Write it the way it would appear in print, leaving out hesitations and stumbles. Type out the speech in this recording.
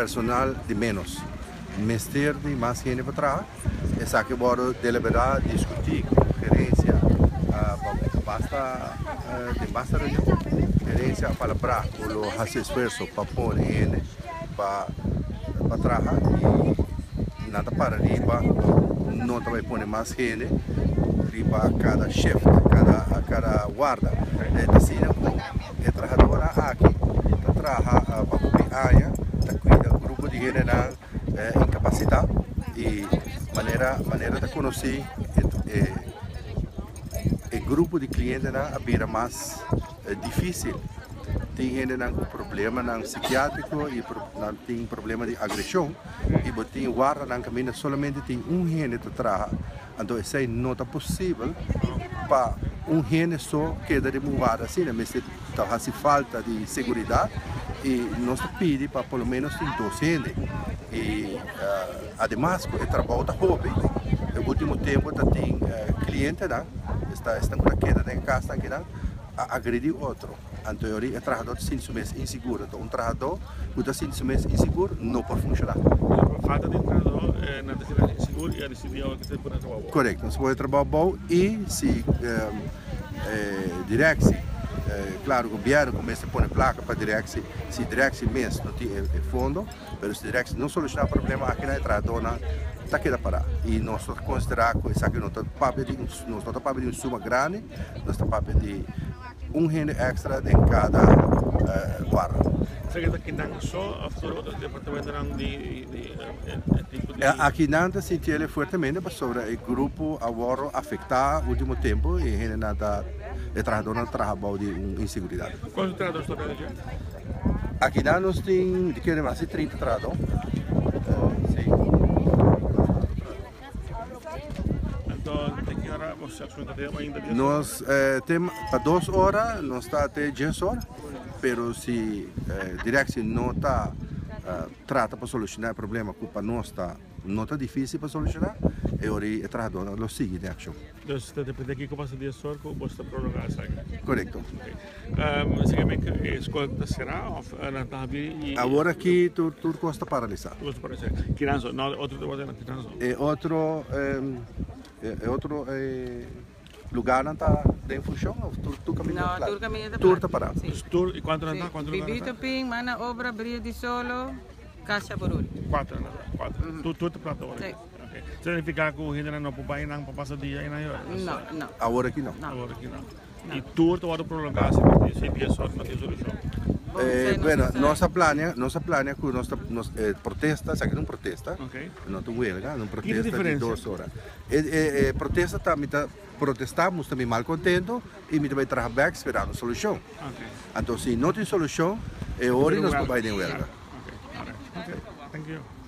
personal de menos. Mestre de mais gente para trás, essa que bora deliberar, discutir com gerência, basta reunião, gerência para fazer esforço para pôr ele para trabalhar e nada para riba, não vai pôr mais gente, riba cada chefe, cada guarda, assim trabalhadora aqui, trabalha para a área, cuida do grupo de gente incapacidade e maneira de conhecer o grupo de clientes a vira mais difícil. Tem gente com problema psiquiátrico e tem problema de agressão e tem guarda na caminho somente tem gente que trabalha, então isso não é possível para gente só queda removada assim, mas se falta de segurança e nós pedimos para pelo menos ter 2 gente. E, además, o trabalho da hobby, no último tempo, tem clientes que estão com a queda em casa, que agredir outro. Então, o trabalhador se sente inseguro. Então, trabalhador que se sente inseguro não pode funcionar. Falta de trabalhador não se sente inseguro e a decisão que se pode trabalhar. Correto, não se pode trabalhar bom e se direce. Claro, o governo começa a pôr placa para direce, se direce mesmo não tem fundo, mas se direce não solucionar o problema aqui na entrada, está aqui da parar. E nós consideramos que isso aqui não está para de uma suma grande, nós estamos para de gente extra em cada guarda. Aqui não só o departamento aqui não se sente fortemente sobre o grupo agora afetado no último tempo e gente nada o trabalhador não trabalha de insegurança. Quantos trabalhadores estão aqui? Aqui nós temos mais de 30 trabalhadores. Então, tem que hora você acha ainda? Nós temos para 2 horas, nós está até 10 horas, mas se direção não está trata para solucionar o problema, culpa nossa não está difícil para solucionar, e o trabalhador lo sigue de ação. Então, você depende aqui que passa 10 horas, que você prolongar isso aqui. Correto. Basicamente, a escola será na tabi. Agora aqui tudo costa paralisado. Tudo paralisado. Quinanzo, não outro trabalho na Quinanzo. Outro lugar não está em função, tu caminho não, claro. Caminho tudo está parado. Tudo e quanto não está? Bibito ping, mana obra brilho de solo, caixa barulho. 4. Tudo está parado agora. Significa que o gente não pode ir para passar dia aí não. Agora aqui não. Agora aqui não. E tudo pode prolongar se 10 horas não tem solução. Nossa plania com nossa protesta, isso aqui não protesta, não tem huelga, não protesta de 2 horas. Protesta também protestamos também mal contento e me vai trabalhar esperando solução. Então se não tem solução, é hora nós não vai ter huelga. Thank you.